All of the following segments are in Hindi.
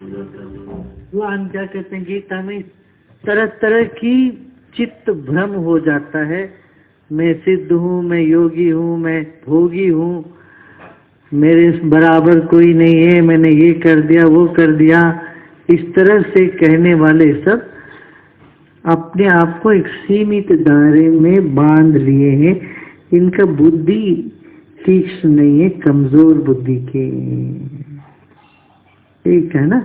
भगवान क्या कहते हैं गीता में, तरह तरह की चित्त भ्रम हो जाता है। मैं सिद्ध हूँ, मैं योगी हूँ, मैं भोगी हूँ, मेरे बराबर कोई नहीं है, मैंने ये कर दिया वो कर दिया। इस तरह से कहने वाले सब अपने आप को एक सीमित दायरे में बांध लिए हैं। इनका बुद्धि तीक्ष्ण नहीं है, कमजोर बुद्धि के। ठीक है ना।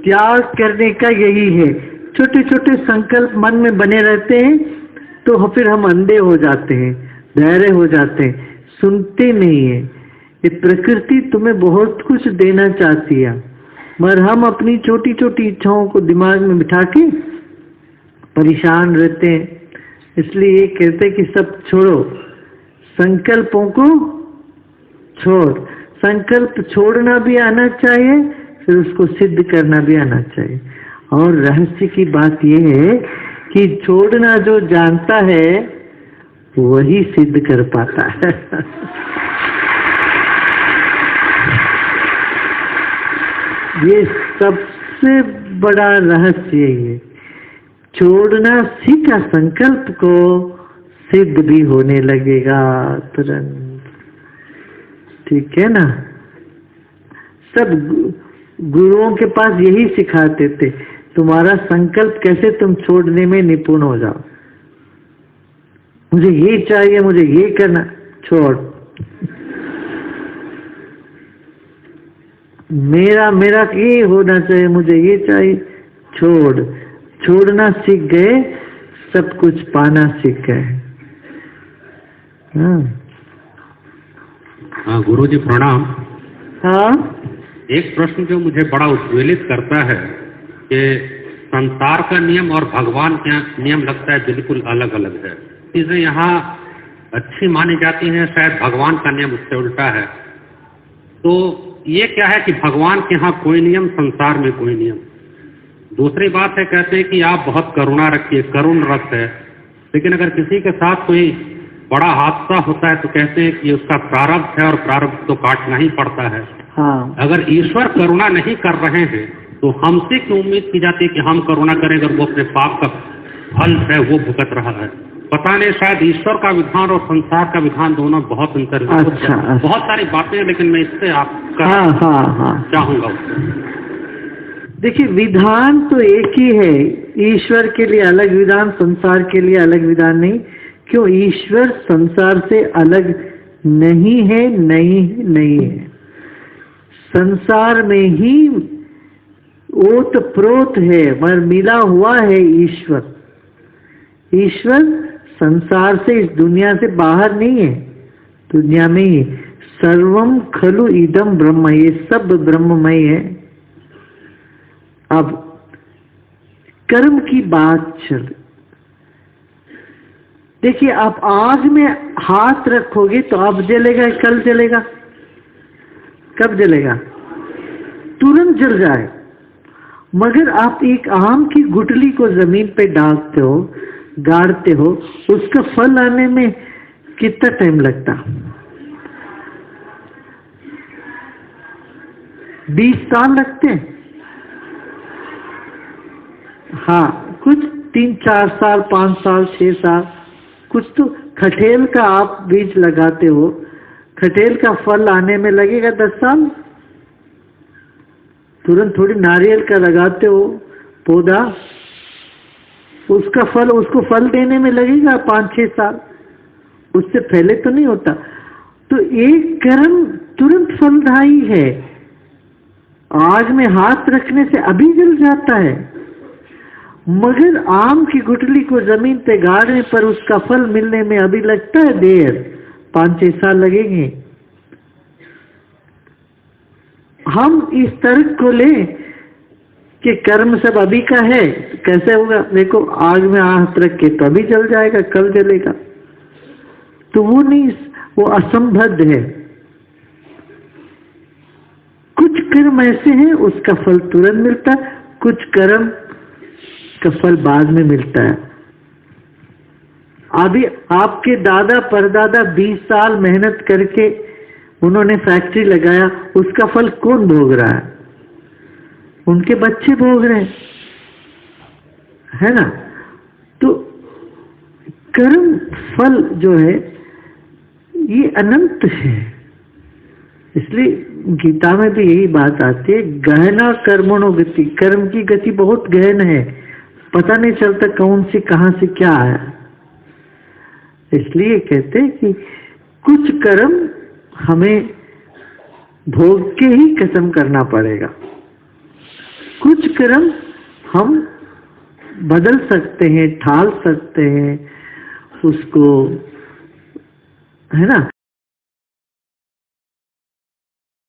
त्याग करने का यही है। छोटे छोटे संकल्प मन में बने रहते हैं तो फिर हम अंधे हो जाते हैं, धैर्य हो जाते हैं, सुनते नहीं है। ये प्रकृति तुम्हें बहुत कुछ देना चाहती है, मगर हम अपनी छोटी छोटी इच्छाओं को दिमाग में बिठा के परेशान रहते हैं। इसलिए ये कहते हैं कि सब छोड़ो, संकल्पों को छोड़। संकल्प छोड़ना भी आना चाहिए, फिर उसको सिद्ध करना भी आना चाहिए। और रहस्य की बात यह है कि छोड़ना जो जानता है वही सिद्ध कर पाता है। ये सबसे बड़ा रहस्य यही है। छोड़ना सीखा संकल्प को, सिद्ध भी होने लगेगा तुरंत। ठीक है ना। सब गुरुओं के पास यही सिखाते थे, तुम्हारा संकल्प कैसे तुम छोड़ने में निपुण हो जाओ। मुझे ये चाहिए, मुझे ये करना, छोड़। मेरा मेरा ये होना चाहिए, मुझे ये चाहिए, छोड़। छोड़ना सीख गए, सब कुछ पाना सीख गए। हाँ गुरुजी प्रणाम। हाँ, एक प्रश्न जो मुझे बड़ा उद्वेलित करता है कि संसार का नियम और भगवान का नियम लगता है बिल्कुल अलग अलग है। चीजें यहाँ अच्छी मानी जाती हैं, शायद भगवान का नियम उससे उल्टा है। तो ये क्या है कि भगवान के यहाँ कोई नियम, संसार में कोई नियम। दूसरी बात है, कहते हैं कि आप बहुत करुणा रखिए, करुण रस है, लेकिन अगर किसी के साथ कोई बड़ा हादसा होता है तो कहते हैं कि उसका प्रारब्ध है और प्रारब्ध तो काटना ही पड़ता है। हाँ। अगर ईश्वर करुणा नहीं कर रहे हैं तो हमसे क्यों उम्मीद की जाती है कि हम करुणा करें, अगर वो अपने पाप का फल है वो भुगत रहा है। पता नहीं, शायद ईश्वर का विधान और संसार का विधान दोनों बहुत अंतर है। अच्छा। बहुत सारी बातें हैं, लेकिन मैं इससे आपका चाहूंगा। देखिए, विधान तो एक ही है। ईश्वर के लिए अलग विधान, संसार के लिए अलग विधान नहीं। क्यों? ईश्वर संसार से अलग नहीं है, नहीं है। संसार में ही ओत प्रोत है, मगर मिला हुआ है ईश्वर। ईश्वर संसार से, इस दुनिया से बाहर नहीं है, दुनिया में ही। सर्वम खलु इदम ब्रह्म, ये सब ब्रह्ममय है। अब कर्म की बात चल। देखिए, आप आग में हाथ रखोगे तो अब जलेगा, कल जलेगा? कब जलेगा? तुरंत जल जाए। मगर आप एक आम की गुठली को जमीन पे डालते हो, गाड़ते हो, उसका फल आने में कितना टाइम लगता? 20 साल लगते हैं। हाँ, कुछ 3-4 साल, 5 साल, 6 साल। कुछ तो खटेल का आप बीज लगाते हो, खटेल का फल आने में लगेगा 10 साल। तुरंत थोड़ी नारियल का लगाते हो पौधा, उसका फल, उसको फल देने में लगेगा 5-6 साल। उससे पहले तो नहीं होता। तो एक कर्म तुरंत फलदायी है। आग में हाथ रखने से अभी जल जाता है, मगर आम की गुठली को जमीन पे गाड़ने पर उसका फल मिलने में अभी लगता है देर, 5-6 साल लगेंगे। हम इस तर्क को ले कि कर्म सब अभी का है, कैसे होगा? देखो, आग में हाथ रख के तो अभी जल जाएगा, कल जलेगा, तो वो नहीं, वो असंबद्ध है। कुछ कर्म ऐसे हैं उसका फल तुरंत मिलता है, कुछ कर्म का फल बाद में मिलता है। अभी आपके दादा परदादा 20 साल मेहनत करके उन्होंने फैक्ट्री लगाया, उसका फल कौन भोग रहा है? उनके बच्चे भोग रहे हैं, है ना। तो कर्म फल जो है ये अनंत है। इसलिए गीता में भी यही बात आती है, गहना कर्मणो गति, कर्म की गति बहुत गहन है, पता नहीं चलता कौन सी कहां से क्या आया। इसलिए कहते हैं कि कुछ कर्म हमें भोग के ही खत्म करना पड़ेगा, कुछ कर्म हम बदल सकते हैं, ढाल सकते हैं उसको, है ना।